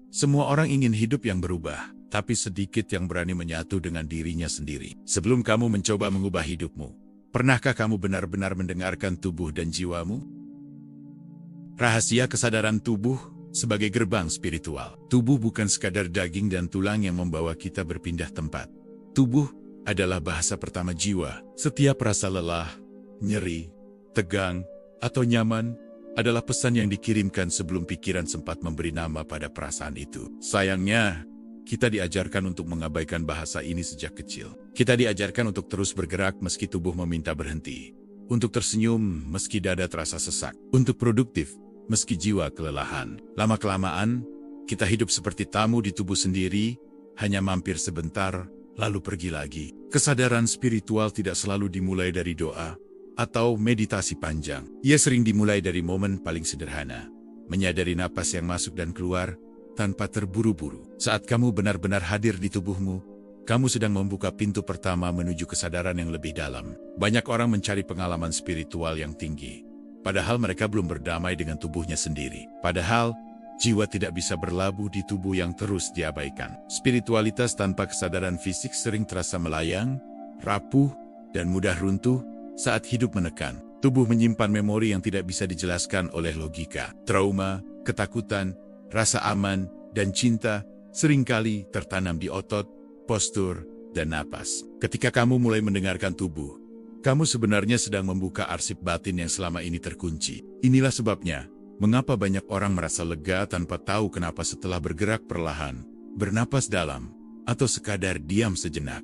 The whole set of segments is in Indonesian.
Semua orang ingin hidup yang berubah, tapi sedikit yang berani menyatu dengan dirinya sendiri. Sebelum kamu mencoba mengubah hidupmu, pernahkah kamu benar-benar mendengarkan tubuh dan jiwamu? Rahasia kesadaran tubuh sebagai gerbang spiritual. Tubuh bukan sekadar daging dan tulang yang membawa kita berpindah tempat. Tubuh adalah bahasa pertama jiwa. Setiap rasa lelah, nyeri, tegang, atau nyaman adalah pesan yang dikirimkan sebelum pikiran sempat memberi nama pada perasaan itu. Sayangnya, kita diajarkan untuk mengabaikan bahasa ini sejak kecil. Kita diajarkan untuk terus bergerak meski tubuh meminta berhenti. Untuk tersenyum meski dada terasa sesak. Untuk produktif meski jiwa kelelahan. Lama-kelamaan, kita hidup seperti tamu di tubuh sendiri, hanya mampir sebentar, lalu pergi lagi. Kesadaran spiritual tidak selalu dimulai dari doa atau meditasi panjang. Ia sering dimulai dari momen paling sederhana. Menyadari napas yang masuk dan keluar, tanpa terburu-buru. Saat kamu benar-benar hadir di tubuhmu, kamu sedang membuka pintu pertama menuju kesadaran yang lebih dalam. Banyak orang mencari pengalaman spiritual yang tinggi, padahal mereka belum berdamai dengan tubuhnya sendiri. Padahal, jiwa tidak bisa berlabuh di tubuh yang terus diabaikan. Spiritualitas tanpa kesadaran fisik sering terasa melayang, rapuh, dan mudah runtuh saat hidup menekan. Tubuh menyimpan memori yang tidak bisa dijelaskan oleh logika. Trauma, ketakutan, rasa aman, dan cinta seringkali tertanam di otot, postur, dan napas. Ketika kamu mulai mendengarkan tubuh, kamu sebenarnya sedang membuka arsip batin yang selama ini terkunci. Inilah sebabnya, mengapa banyak orang merasa lega tanpa tahu kenapa setelah bergerak perlahan, bernapas dalam, atau sekadar diam sejenak.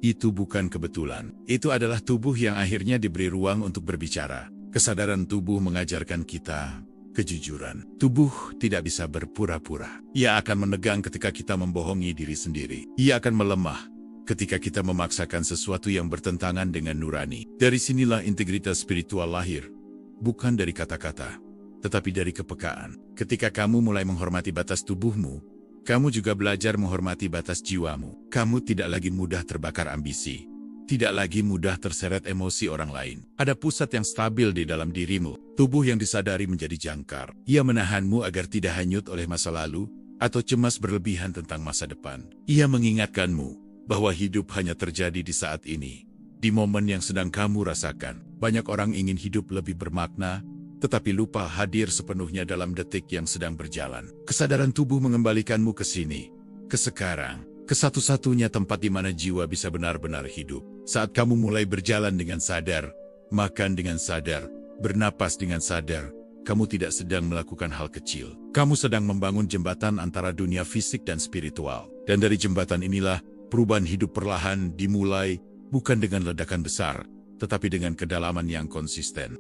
Itu bukan kebetulan. Itu adalah tubuh yang akhirnya diberi ruang untuk berbicara. Kesadaran tubuh mengajarkan kita kejujuran. Tubuh tidak bisa berpura-pura. Ia akan menegang ketika kita membohongi diri sendiri. Ia akan melemah ketika kita memaksakan sesuatu yang bertentangan dengan nurani. Dari sinilah integritas spiritual lahir. Bukan dari kata-kata, tetapi dari kepekaan. Ketika kamu mulai menghormati batas tubuhmu, kamu juga belajar menghormati batas jiwamu. Kamu tidak lagi mudah terbakar ambisi. Tidak lagi mudah terseret emosi orang lain. Ada pusat yang stabil di dalam dirimu. Tubuh yang disadari menjadi jangkar. Ia menahanmu agar tidak hanyut oleh masa lalu atau cemas berlebihan tentang masa depan. Ia mengingatkanmu bahwa hidup hanya terjadi di saat ini. Di momen yang sedang kamu rasakan. Banyak orang ingin hidup lebih bermakna, tetapi lupa hadir sepenuhnya dalam detik yang sedang berjalan. Kesadaran tubuh mengembalikanmu ke sini, ke sekarang, ke satu-satunya tempat di mana jiwa bisa benar-benar hidup. Saat kamu mulai berjalan dengan sadar, makan dengan sadar, bernapas dengan sadar, kamu tidak sedang melakukan hal kecil. Kamu sedang membangun jembatan antara dunia fisik dan spiritual. Dan dari jembatan inilah, perubahan hidup perlahan dimulai, bukan dengan ledakan besar, tetapi dengan kedalaman yang konsisten.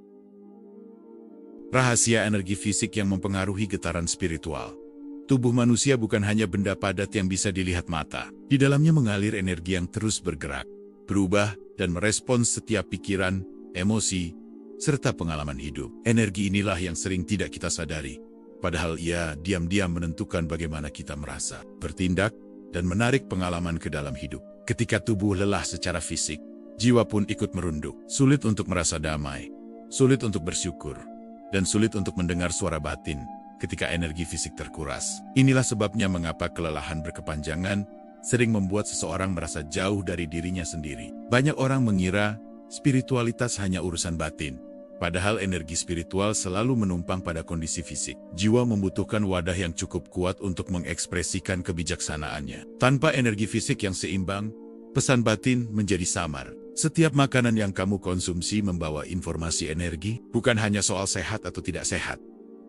Rahasia energi fisik yang mempengaruhi getaran spiritual. Tubuh manusia bukan hanya benda padat yang bisa dilihat mata. Di dalamnya mengalir energi yang terus bergerak, berubah, dan merespons setiap pikiran, emosi, serta pengalaman hidup. Energi inilah yang sering tidak kita sadari, padahal ia diam-diam menentukan bagaimana kita merasa, bertindak, dan menarik pengalaman ke dalam hidup. Ketika tubuh lelah secara fisik, jiwa pun ikut merunduk. Sulit untuk merasa damai, sulit untuk bersyukur, dan sulit untuk mendengar suara batin ketika energi fisik terkuras. Inilah sebabnya mengapa kelelahan berkepanjangan sering membuat seseorang merasa jauh dari dirinya sendiri. Banyak orang mengira spiritualitas hanya urusan batin, padahal energi spiritual selalu menumpang pada kondisi fisik. Jiwa membutuhkan wadah yang cukup kuat untuk mengekspresikan kebijaksanaannya. Tanpa energi fisik yang seimbang, pesan batin menjadi samar. Setiap makanan yang kamu konsumsi membawa informasi energi, bukan hanya soal sehat atau tidak sehat,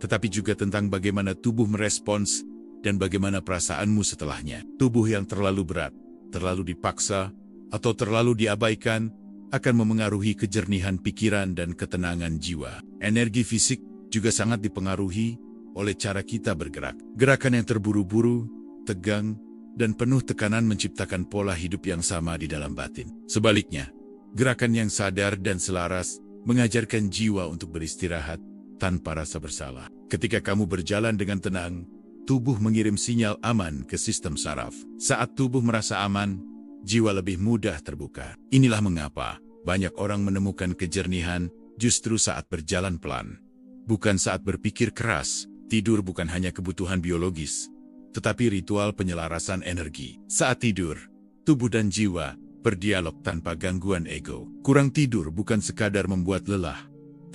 tetapi juga tentang bagaimana tubuh merespons dan bagaimana perasaanmu setelahnya. Tubuh yang terlalu berat, terlalu dipaksa, atau terlalu diabaikan akan memengaruhi kejernihan pikiran dan ketenangan jiwa. Energi fisik juga sangat dipengaruhi oleh cara kita bergerak. Gerakan yang terburu-buru, tegang, dan penuh tekanan menciptakan pola hidup yang sama di dalam batin. Sebaliknya, gerakan yang sadar dan selaras mengajarkan jiwa untuk beristirahat tanpa rasa bersalah. Ketika kamu berjalan dengan tenang, tubuh mengirim sinyal aman ke sistem saraf. Saat tubuh merasa aman, jiwa lebih mudah terbuka. Inilah mengapa banyak orang menemukan kejernihan justru saat berjalan pelan. Bukan saat berpikir keras. Tidur bukan hanya kebutuhan biologis, tetapi ritual penyelarasan energi. Saat tidur, tubuh dan jiwa berdialog tanpa gangguan ego. Kurang tidur bukan sekadar membuat lelah,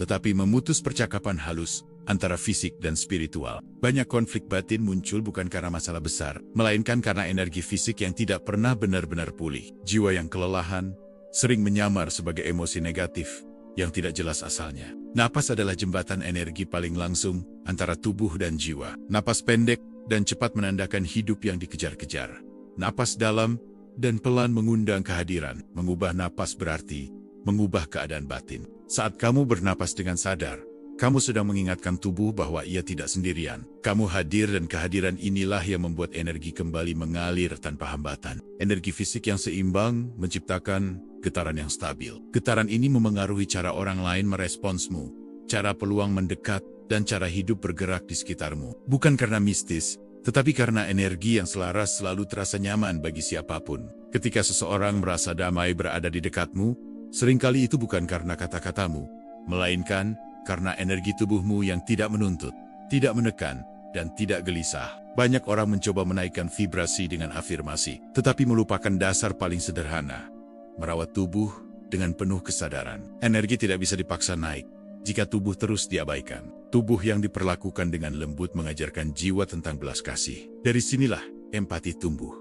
tetapi memutus percakapan halus antara fisik dan spiritual. Banyak konflik batin muncul bukan karena masalah besar, melainkan karena energi fisik yang tidak pernah benar-benar pulih. Jiwa yang kelelahan sering menyamar sebagai emosi negatif yang tidak jelas asalnya. Napas adalah jembatan energi paling langsung antara tubuh dan jiwa. Napas pendek dan cepat menandakan hidup yang dikejar-kejar. Napas dalam dan pelan mengundang kehadiran. Mengubah napas berarti mengubah keadaan batin. Saat kamu bernapas dengan sadar, kamu sedang mengingatkan tubuh bahwa ia tidak sendirian. Kamu hadir dan kehadiran inilah yang membuat energi kembali mengalir tanpa hambatan. Energi fisik yang seimbang menciptakan getaran yang stabil. Getaran ini memengaruhi cara orang lain meresponsmu, cara peluang mendekat, dan cara hidup bergerak di sekitarmu. Bukan karena mistis, tetapi karena energi yang selaras selalu terasa nyaman bagi siapapun. Ketika seseorang merasa damai berada di dekatmu, seringkali itu bukan karena kata-katamu, melainkan karena energi tubuhmu yang tidak menuntut, tidak menekan, dan tidak gelisah. Banyak orang mencoba menaikkan vibrasi dengan afirmasi, tetapi melupakan dasar paling sederhana, merawat tubuh dengan penuh kesadaran. Energi tidak bisa dipaksa naik jika tubuh terus diabaikan. Tubuh yang diperlakukan dengan lembut mengajarkan jiwa tentang belas kasih. Dari sinilah empati tumbuh,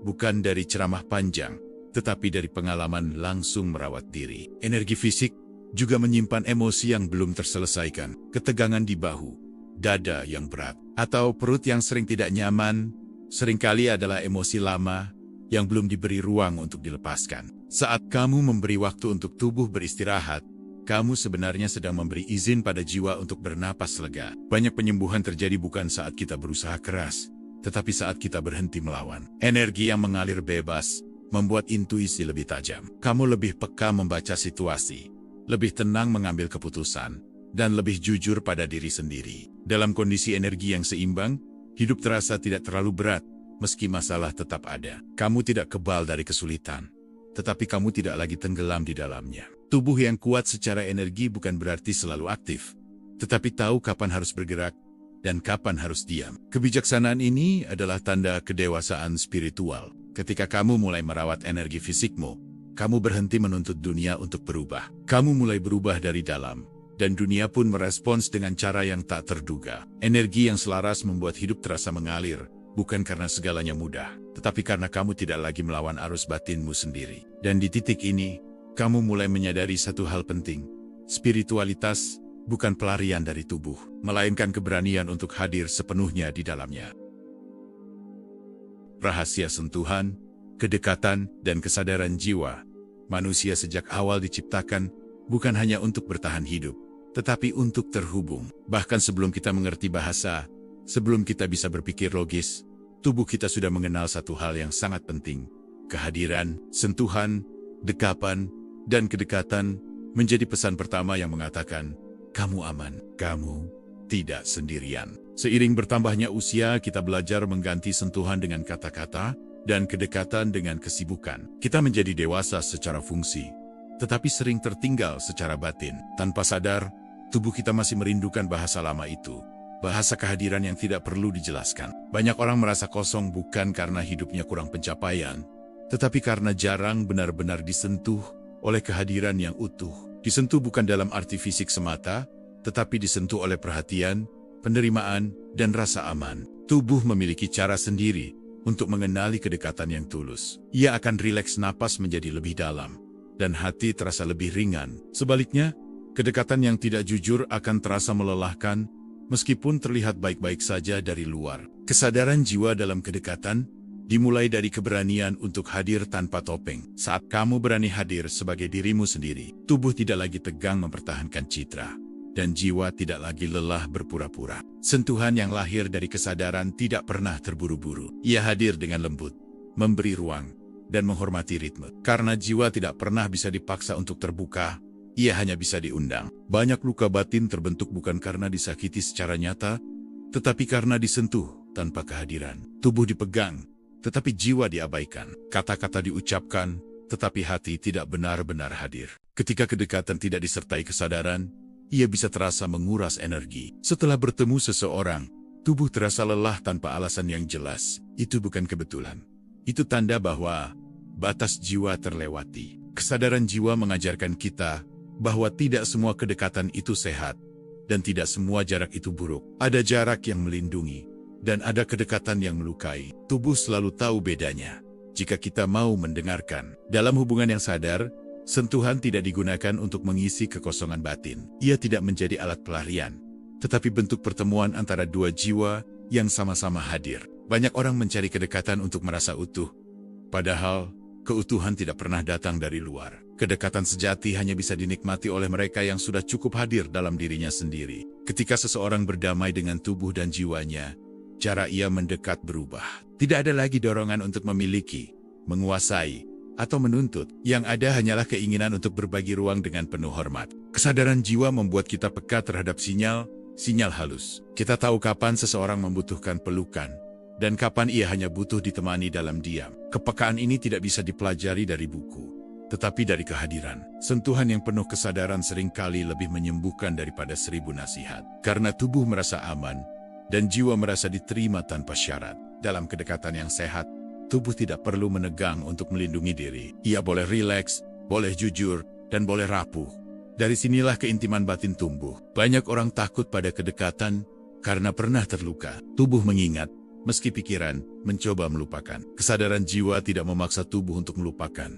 bukan dari ceramah panjang, tetapi dari pengalaman langsung merawat diri. Energi fisik juga menyimpan emosi yang belum terselesaikan, ketegangan di bahu, dada yang berat, atau perut yang sering tidak nyaman, seringkali adalah emosi lama yang belum diberi ruang untuk dilepaskan. Saat kamu memberi waktu untuk tubuh beristirahat, kamu sebenarnya sedang memberi izin pada jiwa untuk bernapas lega. Banyak penyembuhan terjadi bukan saat kita berusaha keras, tetapi saat kita berhenti melawan. Energi yang mengalir bebas membuat intuisi lebih tajam. Kamu lebih peka membaca situasi, lebih tenang mengambil keputusan, dan lebih jujur pada diri sendiri. Dalam kondisi energi yang seimbang, hidup terasa tidak terlalu berat, meski masalah tetap ada. Kamu tidak kebal dari kesulitan, tetapi kamu tidak lagi tenggelam di dalamnya. Tubuh yang kuat secara energi bukan berarti selalu aktif, tetapi tahu kapan harus bergerak dan kapan harus diam. Kebijaksanaan ini adalah tanda kedewasaan spiritual. Ketika kamu mulai merawat energi fisikmu, kamu berhenti menuntut dunia untuk berubah. Kamu mulai berubah dari dalam, dan dunia pun merespons dengan cara yang tak terduga. Energi yang selaras membuat hidup terasa mengalir, bukan karena segalanya mudah, tetapi karena kamu tidak lagi melawan arus batinmu sendiri. Dan di titik ini, kamu mulai menyadari satu hal penting. Spiritualitas bukan pelarian dari tubuh, melainkan keberanian untuk hadir sepenuhnya di dalamnya. Rahasia sentuhan, kedekatan, dan kesadaran jiwa. Manusia sejak awal diciptakan bukan hanya untuk bertahan hidup, tetapi untuk terhubung. Bahkan sebelum kita mengerti bahasa, sebelum kita bisa berpikir logis, tubuh kita sudah mengenal satu hal yang sangat penting. Kehadiran, sentuhan, dekapan, dan kedekatan menjadi pesan pertama yang mengatakan, kamu aman, kamu tidak sendirian. Seiring bertambahnya usia, kita belajar mengganti sentuhan dengan kata-kata, dan kedekatan dengan kesibukan. Kita menjadi dewasa secara fungsi, tetapi sering tertinggal secara batin. Tanpa sadar, tubuh kita masih merindukan bahasa lama itu, bahasa kehadiran yang tidak perlu dijelaskan. Banyak orang merasa kosong bukan karena hidupnya kurang pencapaian, tetapi karena jarang benar-benar disentuh oleh kehadiran yang utuh. Disentuh bukan dalam arti fisik semata, tetapi disentuh oleh perhatian, penerimaan, dan rasa aman. Tubuh memiliki cara sendiri untuk mengenali kedekatan yang tulus. Ia akan rileks, napas menjadi lebih dalam, dan hati terasa lebih ringan. Sebaliknya, kedekatan yang tidak jujur akan terasa melelahkan, meskipun terlihat baik-baik saja dari luar. Kesadaran jiwa dalam kedekatan dimulai dari keberanian untuk hadir tanpa topeng. Saat kamu berani hadir sebagai dirimu sendiri, tubuh tidak lagi tegang mempertahankan citra, dan jiwa tidak lagi lelah berpura-pura. Sentuhan yang lahir dari kesadaran tidak pernah terburu-buru. Ia hadir dengan lembut, memberi ruang, dan menghormati ritme. Karena jiwa tidak pernah bisa dipaksa untuk terbuka, ia hanya bisa diundang. Banyak luka batin terbentuk bukan karena disakiti secara nyata, tetapi karena disentuh tanpa kehadiran. Tubuh dipegang, tetapi jiwa diabaikan. Kata-kata diucapkan, tetapi hati tidak benar-benar hadir. Ketika kedekatan tidak disertai kesadaran, ia bisa terasa menguras energi. Setelah bertemu seseorang, Tubuh terasa lelah tanpa alasan yang jelas. Itu bukan kebetulan. Itu tanda bahwa batas jiwa terlewati. Kesadaran jiwa mengajarkan kita bahwa tidak semua kedekatan itu sehat dan tidak semua jarak itu buruk. Ada jarak yang melindungi dan ada kedekatan yang melukai. Tubuh selalu tahu bedanya jika kita mau mendengarkan. Dalam hubungan yang sadar, sentuhan tidak digunakan untuk mengisi kekosongan batin. Ia tidak menjadi alat pelarian, tetapi bentuk pertemuan antara dua jiwa yang sama-sama hadir. Banyak orang mencari kedekatan untuk merasa utuh, padahal keutuhan tidak pernah datang dari luar. Kedekatan sejati hanya bisa dinikmati oleh mereka yang sudah cukup hadir dalam dirinya sendiri. Ketika seseorang berdamai dengan tubuh dan jiwanya, cara ia mendekat berubah. Tidak ada lagi dorongan untuk memiliki, menguasai, atau menuntut. Yang ada hanyalah keinginan untuk berbagi ruang dengan penuh hormat. Kesadaran jiwa membuat kita peka terhadap sinyal halus. Kita tahu kapan seseorang membutuhkan pelukan, dan kapan ia hanya butuh ditemani dalam diam. Kepekaan ini tidak bisa dipelajari dari buku, tetapi dari kehadiran. Sentuhan yang penuh kesadaran seringkali lebih menyembuhkan daripada 1000 nasihat. Karena tubuh merasa aman, dan jiwa merasa diterima tanpa syarat. Dalam kedekatan yang sehat, tubuh tidak perlu menegang untuk melindungi diri. Ia boleh rileks, boleh jujur, dan boleh rapuh. Dari sinilah keintiman batin tumbuh. Banyak orang takut pada kedekatan karena pernah terluka. Tubuh mengingat, meski pikiran mencoba melupakan. Kesadaran jiwa tidak memaksa tubuh untuk melupakan,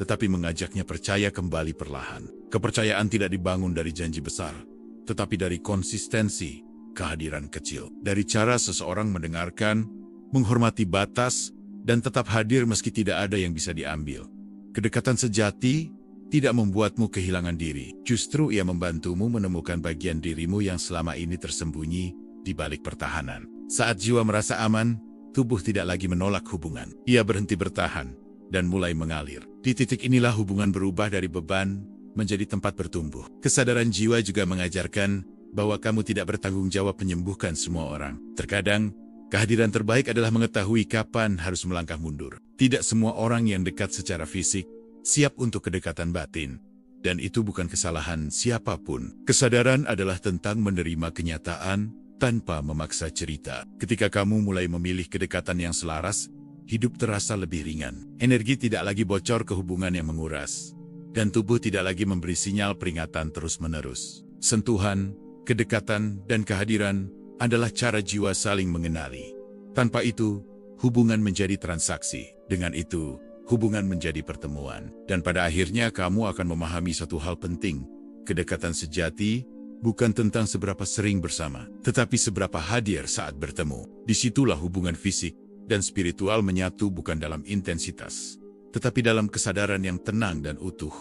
tetapi mengajaknya percaya kembali perlahan. Kepercayaan tidak dibangun dari janji besar, tetapi dari konsistensi, kehadiran kecil. Dari cara seseorang mendengarkan, menghormati batas, dan tetap hadir meski tidak ada yang bisa diambil. Kedekatan sejati tidak membuatmu kehilangan diri. Justru ia membantumu menemukan bagian dirimu yang selama ini tersembunyi di balik pertahanan. Saat jiwa merasa aman, tubuh tidak lagi menolak hubungan. Ia berhenti bertahan dan mulai mengalir. Di titik inilah hubungan berubah dari beban menjadi tempat bertumbuh. Kesadaran jiwa juga mengajarkan bahwa kamu tidak bertanggung jawab menyembuhkan semua orang. Terkadang, kehadiran terbaik adalah mengetahui kapan harus melangkah mundur. Tidak semua orang yang dekat secara fisik siap untuk kedekatan batin. Dan itu bukan kesalahan siapapun. Kesadaran adalah tentang menerima kenyataan tanpa memaksa cerita. Ketika kamu mulai memilih kedekatan yang selaras, hidup terasa lebih ringan. Energi tidak lagi bocor ke hubungan yang menguras. Dan tubuh tidak lagi memberi sinyal peringatan terus-menerus. Sentuhan, kedekatan, dan kehadiran adalah cara jiwa saling mengenali. Tanpa itu, hubungan menjadi transaksi. Dengan itu, hubungan menjadi pertemuan. Dan pada akhirnya kamu akan memahami satu hal penting. Kedekatan sejati bukan tentang seberapa sering bersama, tetapi seberapa hadir saat bertemu. Disitulah hubungan fisik dan spiritual menyatu, bukan dalam intensitas, tetapi dalam kesadaran yang tenang dan utuh.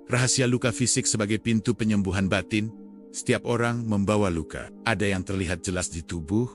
Rahasia luka fisik sebagai pintu penyembuhan batin. Setiap orang membawa luka. Ada yang terlihat jelas di tubuh,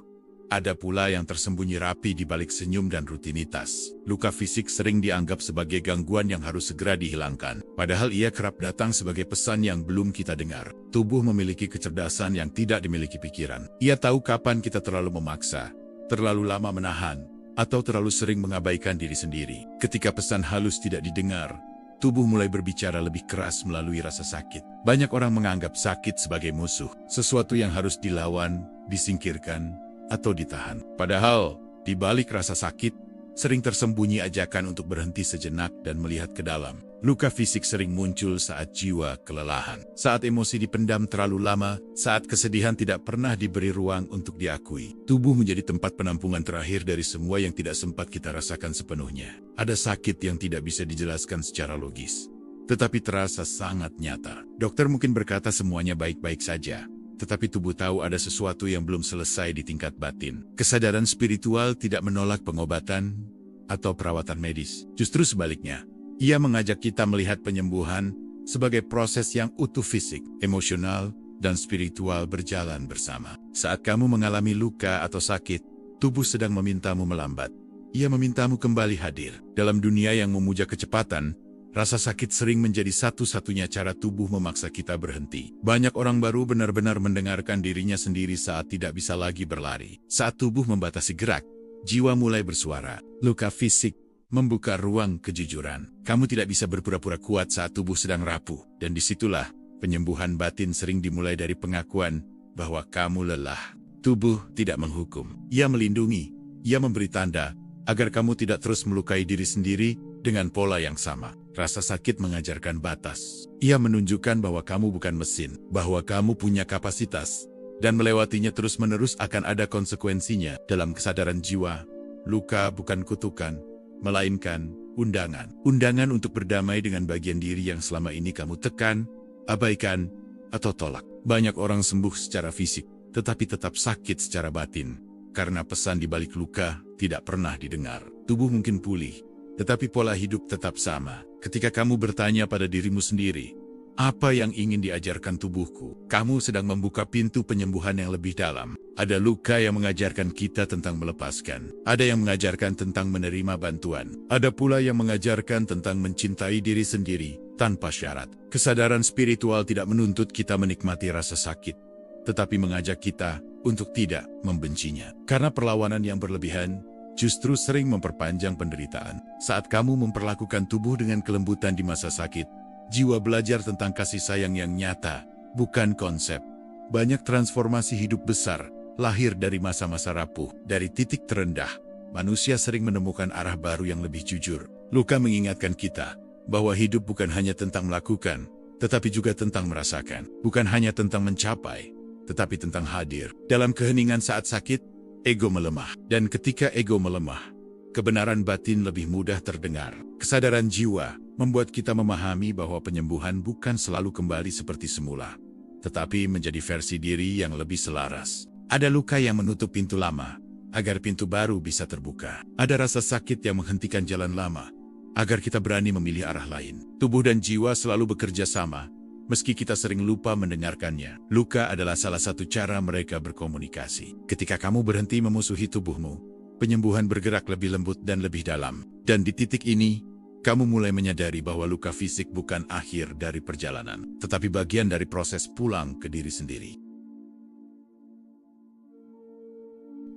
ada pula yang tersembunyi rapi di balik senyum dan rutinitas. Luka fisik sering dianggap sebagai gangguan yang harus segera dihilangkan. Padahal ia kerap datang sebagai pesan yang belum kita dengar. Tubuh memiliki kecerdasan yang tidak dimiliki pikiran. Ia tahu kapan kita terlalu memaksa, terlalu lama menahan, atau terlalu sering mengabaikan diri sendiri. Ketika pesan halus tidak didengar, tubuh mulai berbicara lebih keras melalui rasa sakit. Banyak orang menganggap sakit sebagai musuh, sesuatu yang harus dilawan, disingkirkan, atau ditahan. Padahal, di balik rasa sakit, sering tersembunyi ajakan untuk berhenti sejenak dan melihat ke dalam. Luka fisik sering muncul saat jiwa kelelahan, saat emosi dipendam terlalu lama, saat kesedihan tidak pernah diberi ruang untuk diakui. Tubuh menjadi tempat penampungan terakhir dari semua yang tidak sempat kita rasakan sepenuhnya. Ada sakit yang tidak bisa dijelaskan secara logis, tetapi terasa sangat nyata. Dokter mungkin berkata semuanya baik-baik saja, tetapi tubuh tahu ada sesuatu yang belum selesai di tingkat batin. Kesadaran spiritual tidak menolak pengobatan atau perawatan medis. Justru sebaliknya, ia mengajak kita melihat penyembuhan sebagai proses yang utuh, fisik, emosional, dan spiritual berjalan bersama. Saat kamu mengalami luka atau sakit, tubuh sedang memintamu melambat. Ia memintamu kembali hadir. Dalam dunia yang memuja kecepatan, rasa sakit sering menjadi satu-satunya cara tubuh memaksa kita berhenti. Banyak orang baru benar-benar mendengarkan dirinya sendiri saat tidak bisa lagi berlari. Saat tubuh membatasi gerak, jiwa mulai bersuara. Luka fisik membuka ruang kejujuran. Kamu tidak bisa berpura-pura kuat saat tubuh sedang rapuh. Dan disitulah penyembuhan batin sering dimulai dari pengakuan bahwa kamu lelah, Tubuh tidak menghukum. Ia melindungi. Ia memberi tanda agar kamu tidak terus melukai diri sendiri dengan pola yang sama. Rasa sakit mengajarkan batas. Ia menunjukkan bahwa kamu bukan mesin, bahwa kamu punya kapasitas, dan melewatinya terus-menerus akan ada konsekuensinya. Dalam kesadaran jiwa, luka bukan kutukan, melainkan undangan. Undangan untuk berdamai dengan bagian diri yang selama ini kamu tekan, abaikan, atau tolak. Banyak orang sembuh secara fisik, tetapi tetap sakit secara batin, karena pesan di balik luka tidak pernah didengar. Tubuh mungkin pulih, tetapi pola hidup tetap sama. Ketika kamu bertanya pada dirimu sendiri, apa yang ingin diajarkan tubuhku? Kamu sedang membuka pintu penyembuhan yang lebih dalam. Ada luka yang mengajarkan kita tentang melepaskan. Ada yang mengajarkan tentang menerima bantuan. Ada pula yang mengajarkan tentang mencintai diri sendiri tanpa syarat. Kesadaran spiritual tidak menuntut kita menikmati rasa sakit, tetapi mengajak kita untuk tidak membencinya. Karena perlawanan yang berlebihan justru sering memperpanjang penderitaan. Saat kamu memperlakukan tubuh dengan kelembutan di masa sakit, jiwa belajar tentang kasih sayang yang nyata, bukan konsep. Banyak transformasi hidup besar lahir dari masa-masa rapuh. Dari titik terendah, manusia sering menemukan arah baru yang lebih jujur. Luka mengingatkan kita bahwa hidup bukan hanya tentang melakukan, tetapi juga tentang merasakan. Bukan hanya tentang mencapai, tetapi tentang hadir. Dalam keheningan saat sakit, ego melemah. Dan ketika ego melemah, kebenaran batin lebih mudah terdengar. Kesadaran jiwa membuat kita memahami bahwa penyembuhan bukan selalu kembali seperti semula, tetapi menjadi versi diri yang lebih selaras. Ada luka yang menutup pintu lama, agar pintu baru bisa terbuka. Ada rasa sakit yang menghentikan jalan lama, agar kita berani memilih arah lain. Tubuh dan jiwa selalu bekerja sama, meski kita sering lupa mendengarkannya. Luka adalah salah satu cara mereka berkomunikasi. Ketika kamu berhenti memusuhi tubuhmu, penyembuhan bergerak lebih lembut dan lebih dalam. Dan di titik ini, kamu mulai menyadari bahwa luka fisik bukan akhir dari perjalanan, tetapi bagian dari proses pulang ke diri sendiri.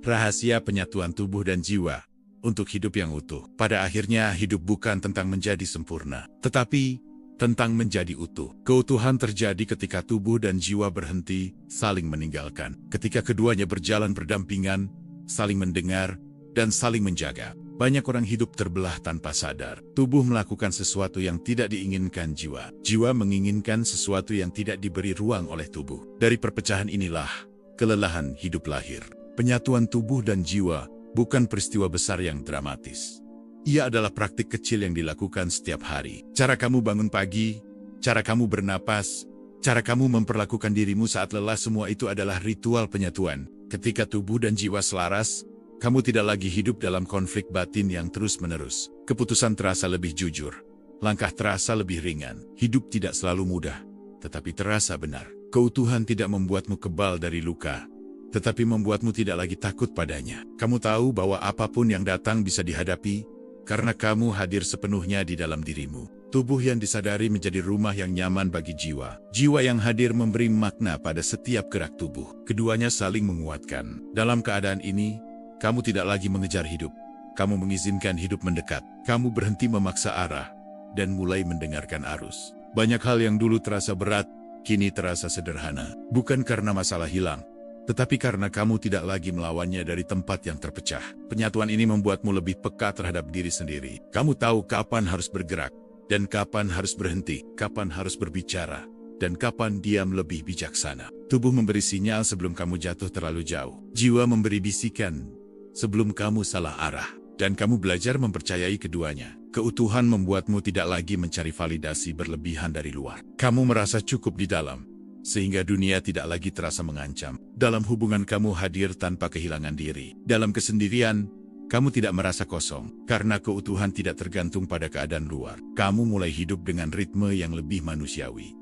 Rahasia penyatuan tubuh dan jiwa untuk hidup yang utuh. Pada akhirnya, hidup bukan tentang menjadi sempurna, tetapi tentang menjadi utuh. Keutuhan terjadi ketika tubuh dan jiwa berhenti saling meninggalkan. Ketika keduanya berjalan berdampingan, saling mendengar, dan saling menjaga. Banyak orang hidup terbelah tanpa sadar. Tubuh melakukan sesuatu yang tidak diinginkan jiwa. Jiwa menginginkan sesuatu yang tidak diberi ruang oleh tubuh. Dari perpecahan inilah kelelahan hidup lahir. Penyatuan tubuh dan jiwa bukan peristiwa besar yang dramatis. Ia adalah praktik kecil yang dilakukan setiap hari. Cara kamu bangun pagi, cara kamu bernapas, cara kamu memperlakukan dirimu saat lelah, semua itu adalah ritual penyatuan. Ketika tubuh dan jiwa selaras, kamu tidak lagi hidup dalam konflik batin yang terus-menerus. Keputusan terasa lebih jujur. Langkah terasa lebih ringan. Hidup tidak selalu mudah, tetapi terasa benar. Keutuhan tidak membuatmu kebal dari luka, tetapi membuatmu tidak lagi takut padanya. Kamu tahu bahwa apapun yang datang bisa dihadapi, karena kamu hadir sepenuhnya di dalam dirimu. Tubuh yang disadari menjadi rumah yang nyaman bagi jiwa. Jiwa yang hadir memberi makna pada setiap gerak tubuh. Keduanya saling menguatkan. Dalam keadaan ini, kamu tidak lagi mengejar hidup. Kamu mengizinkan hidup mendekat. Kamu berhenti memaksa arah dan mulai mendengarkan arus. Banyak hal yang dulu terasa berat, kini terasa sederhana. Bukan karena masalah hilang, tetapi karena kamu tidak lagi melawannya dari tempat yang terpecah. Penyatuan ini membuatmu lebih peka terhadap diri sendiri. Kamu tahu kapan harus bergerak, dan kapan harus berhenti, kapan harus berbicara, dan kapan diam lebih bijaksana. Tubuh memberi sinyal sebelum kamu jatuh terlalu jauh. Jiwa memberi bisikan sebelum kamu salah arah, dan kamu belajar mempercayai keduanya. Keutuhan membuatmu tidak lagi mencari validasi berlebihan dari luar. Kamu merasa cukup di dalam, sehingga dunia tidak lagi terasa mengancam. Dalam hubungan kamu hadir tanpa kehilangan diri. Dalam kesendirian, kamu tidak merasa kosong, karena keutuhan tidak tergantung pada keadaan luar. Kamu mulai hidup dengan ritme yang lebih manusiawi.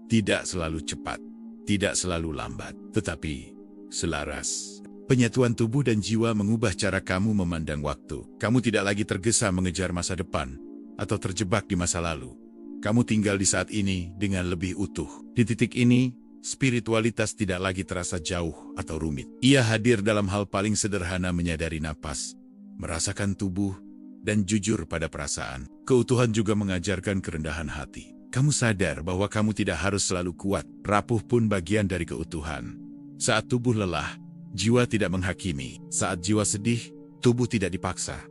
Tidak selalu cepat, tidak selalu lambat, tetapi selaras. Penyatuan tubuh dan jiwa mengubah cara kamu memandang waktu. Kamu tidak lagi tergesa mengejar masa depan, atau terjebak di masa lalu. Kamu tinggal di saat ini dengan lebih utuh. Di titik ini, spiritualitas tidak lagi terasa jauh atau rumit. Ia hadir dalam hal paling sederhana, menyadari napas, merasakan tubuh, dan jujur pada perasaan. Keutuhan juga mengajarkan kerendahan hati. Kamu sadar bahwa kamu tidak harus selalu kuat. Rapuh pun bagian dari keutuhan. Saat tubuh lelah, Jiwa tidak menghakimi. Saat jiwa sedih, tubuh tidak dipaksa.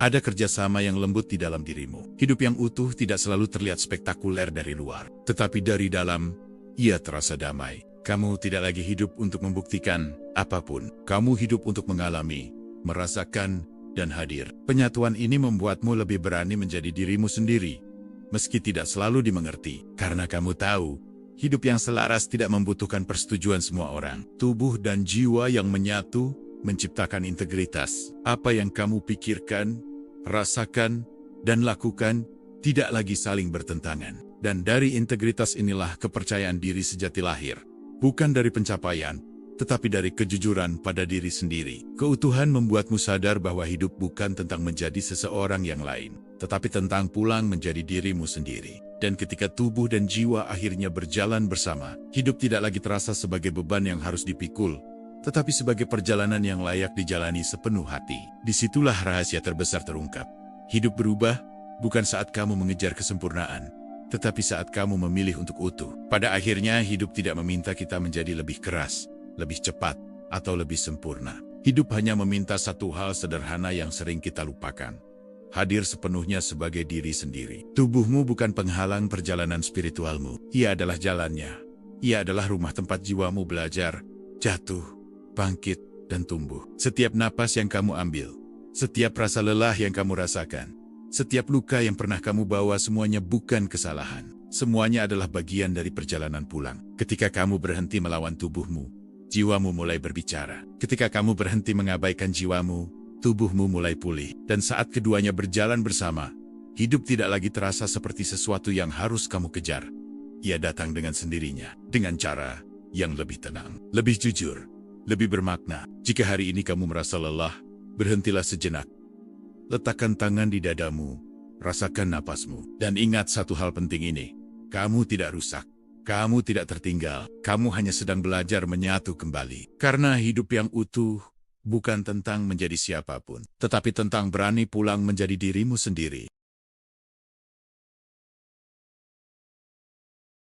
Ada kerjasama yang lembut di dalam dirimu. Hidup yang utuh tidak selalu terlihat spektakuler dari luar. Tetapi dari dalam, ia terasa damai. Kamu tidak lagi hidup untuk membuktikan apapun. Kamu hidup untuk mengalami, merasakan, dan hadir. Penyatuan ini membuatmu lebih berani menjadi dirimu sendiri. Meski tidak selalu dimengerti. Karena kamu tahu, hidup yang selaras tidak membutuhkan persetujuan semua orang. Tubuh dan jiwa yang menyatu menciptakan integritas. Apa yang kamu pikirkan, rasakan, dan lakukan tidak lagi saling bertentangan. Dan dari integritas inilah kepercayaan diri sejati lahir. Bukan dari pencapaian, tetapi dari kejujuran pada diri sendiri. Keutuhan membuatmu sadar bahwa hidup bukan tentang menjadi seseorang yang lain, tetapi tentang pulang menjadi dirimu sendiri. Dan ketika tubuh dan jiwa akhirnya berjalan bersama, hidup tidak lagi terasa sebagai beban yang harus dipikul, tetapi sebagai perjalanan yang layak dijalani sepenuh hati. Disitulah rahasia terbesar terungkap. Hidup berubah bukan saat kamu mengejar kesempurnaan, tetapi saat kamu memilih untuk utuh. Pada akhirnya, hidup tidak meminta kita menjadi lebih keras, lebih cepat, atau lebih sempurna. Hidup hanya meminta satu hal sederhana yang sering kita lupakan. Hadir sepenuhnya sebagai diri sendiri. Tubuhmu bukan penghalang perjalanan spiritualmu. Ia adalah jalannya. Ia adalah rumah tempat jiwamu belajar, jatuh, bangkit, dan tumbuh. Setiap napas yang kamu ambil, setiap rasa lelah yang kamu rasakan, setiap luka yang pernah kamu bawa, semuanya bukan kesalahan. Semuanya adalah bagian dari perjalanan pulang. Ketika kamu berhenti melawan tubuhmu, jiwamu mulai berbicara. Ketika kamu berhenti mengabaikan jiwamu, tubuhmu mulai pulih. Dan saat keduanya berjalan bersama, hidup tidak lagi terasa seperti sesuatu yang harus kamu kejar. Ia datang dengan sendirinya, dengan cara yang lebih tenang, lebih jujur, lebih bermakna. Jika hari ini kamu merasa lelah, berhentilah sejenak. Letakkan tangan di dadamu, rasakan napasmu. Dan ingat satu hal penting ini, kamu tidak rusak, kamu tidak tertinggal, kamu hanya sedang belajar menyatu kembali. Karena hidup yang utuh bukan tentang menjadi siapapun, tetapi tentang berani pulang menjadi dirimu sendiri.